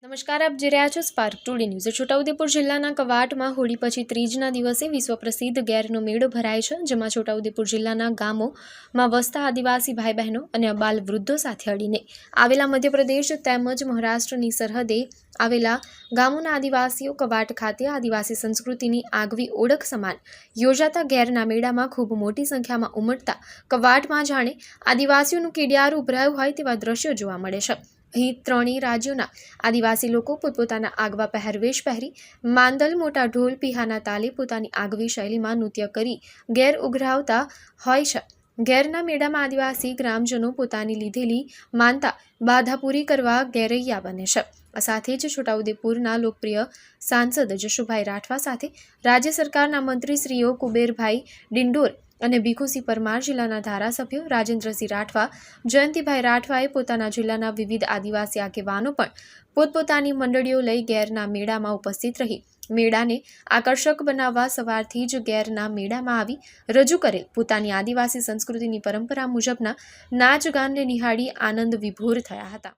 નમસ્કાર, આપ જોઈ રહ્યા છો સ્પાર્ક ટુડે ન્યૂઝ। છોટાઉદેપુર જિલ્લાના કવાંટમાં હોળી પછી ત્રીજના દિવસે વિશ્વ પ્રસિદ્ધ ગેરનો મેળો ભરાય છે, જેમાં છોટાઉદેપુર જિલ્લાના ગામોમાં વસતા આદિવાસી ભાઈ બહેનો અને અબાલ વૃદ્ધો સાથે અડીને આવેલા મધ્યપ્રદેશ તેમજ મહારાષ્ટ્રની સરહદે આવેલા ગામોના આદિવાસીઓ કવાંટ ખાતે આદિવાસી સંસ્કૃતિની આગવી ઓળખ સમાન યોજાતા ગેરના મેળામાં ખૂબ મોટી સંખ્યામાં ઉમટતા કવાંટમાં જાણે આદિવાસીઓનું કીડિયારું ઉભરાયું હોય તેવા દ્રશ્યો જોવા મળે છે। અહીં ત્રણેય રાજ્યોના આદિવાસી લોકો પોતપોતાના આગવા પહેરવેશ પહેરી માંદલ મોટા ઢોલ પીહાના તાલે પોતાની આગવી શૈલીમાં નૃત્ય કરી ગેર ઉઘરાવતા હોય છે। ગેરના મેળામાં આદિવાસી ગ્રામજનો પોતાની લીધેલી માનતા બાધા પૂરી કરવા ગેરૈયા બને છે। આ સાથે જ છોટાઉદેપુરના લોકપ્રિય સાંસદ જશુભાઈ રાઠવા સાથે રાજ્ય સરકારના મંત્રીશ્રીઓ કુબેરભાઈ ડિંડોર અને ભીખુસિંહ પરમાર, જિલ્લાના ધારાસભ્યો રાજેન્દ્રસિંહ રાઠવા, જયંતિભાઈ રાઠવાએ પોતાના જિલ્લાના વિવિધ આદિવાસી આગેવાનો પણ પોતપોતાની મંડળીઓ લઈ ગેરના મેળામાં ઉપસ્થિત રહી મેળાને આકર્ષક બનાવવા સવારથી જ ગેરના મેળામાં આવી રજૂ કરેલ પોતાની આદિવાસી સંસ્કૃતિની પરંપરા મુજબના નાચ ગાનને નિહાળી આનંદ વિભોર થયા હતા।